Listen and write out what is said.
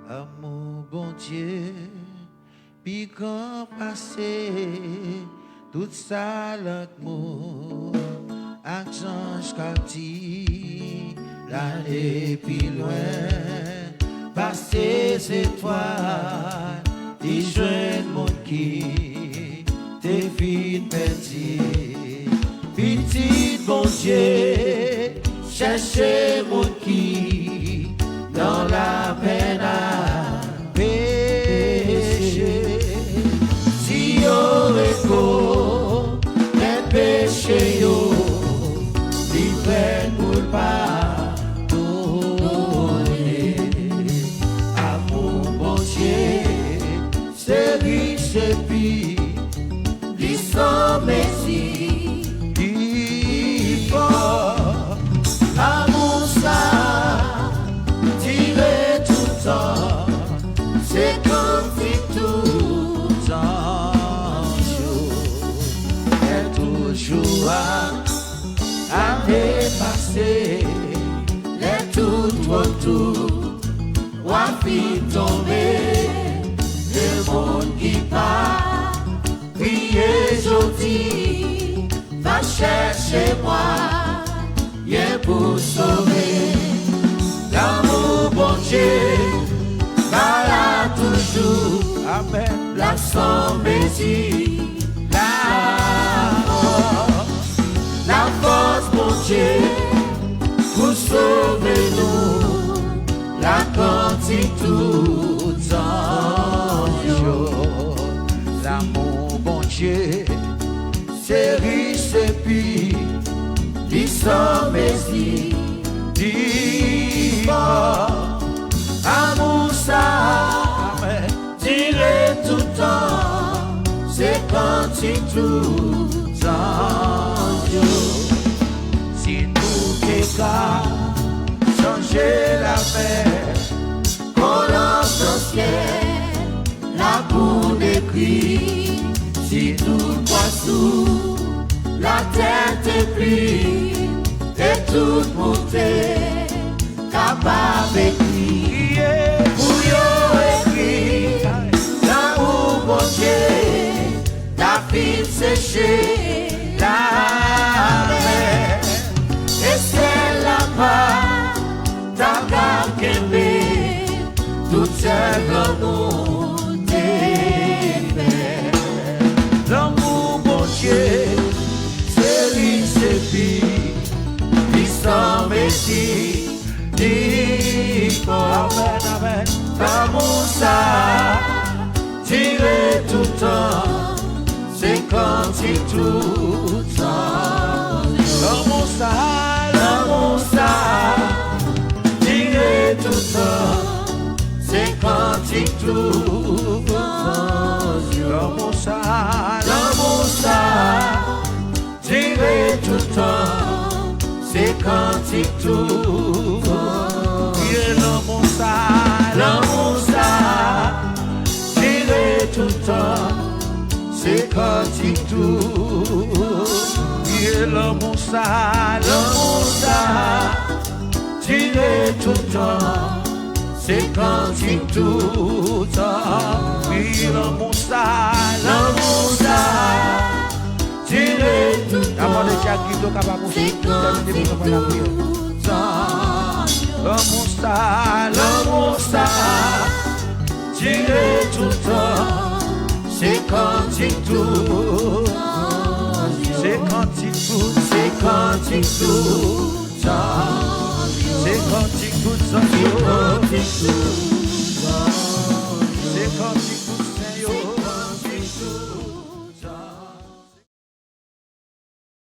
Amour bon Dieu, puis quand passé, tout ça l'amour, archange captif, l'aller plus loin, passer ces toiles, les jeunes monde qui t'es vite perdu, petit bon Dieu, cherchez mon qui dans la peine à pécher. Si yo écho les péchés yo, livrez pour pardonner. Amour bon Dieu, c'est riche et puis ils sont messie. Il faut amour ça. C'est comme si tout en jour est toujours à dépasser les tout autour ou à fit tomber le monde qui part prier aujourd'hui va chercher moi y'a pour sauver l'amour bon Dieu là toujours, amen. La sombésie, la force, mon Dieu, pour sauver nous, la quantité tout en jour. L'amour, mon Dieu, c'est riche et puis, les sombésie, amour ça, dirai tout temps, c'est quand il tout en jour. Si nous qu'à changer la paix, qu'on lance au ciel, la boue des cris, si tout poisson, la tête est prise, et toute montée, capable d'écrire. La ville séchée, la mer, et c'est là-bas, ta garde qu'aimée, toute seule nous défait. L'amour, bon Dieu, c'est riche et puis, puissant messie, dit amen, amen. L'amour ça, tirer tout le temps, c'est quand il tout le temps. L'amour ça, tirer tout le temps, c'est quand il tout le temps. L'amour ça, tirer tout le temps, c'est quand il tout le temps. L'amour ça, tirer tout le temps, c'est quand il tout. L'amour ça, tirer tout le temps, c'est quand il tout. L'amour ça, tirer tout le temps, c'est quand il tout. L'amour ça, tirer tout le temps, c'est quand il tout. C'est quand il tout, c'est quand il tout. C'est quand il tout, c'est quand il tout.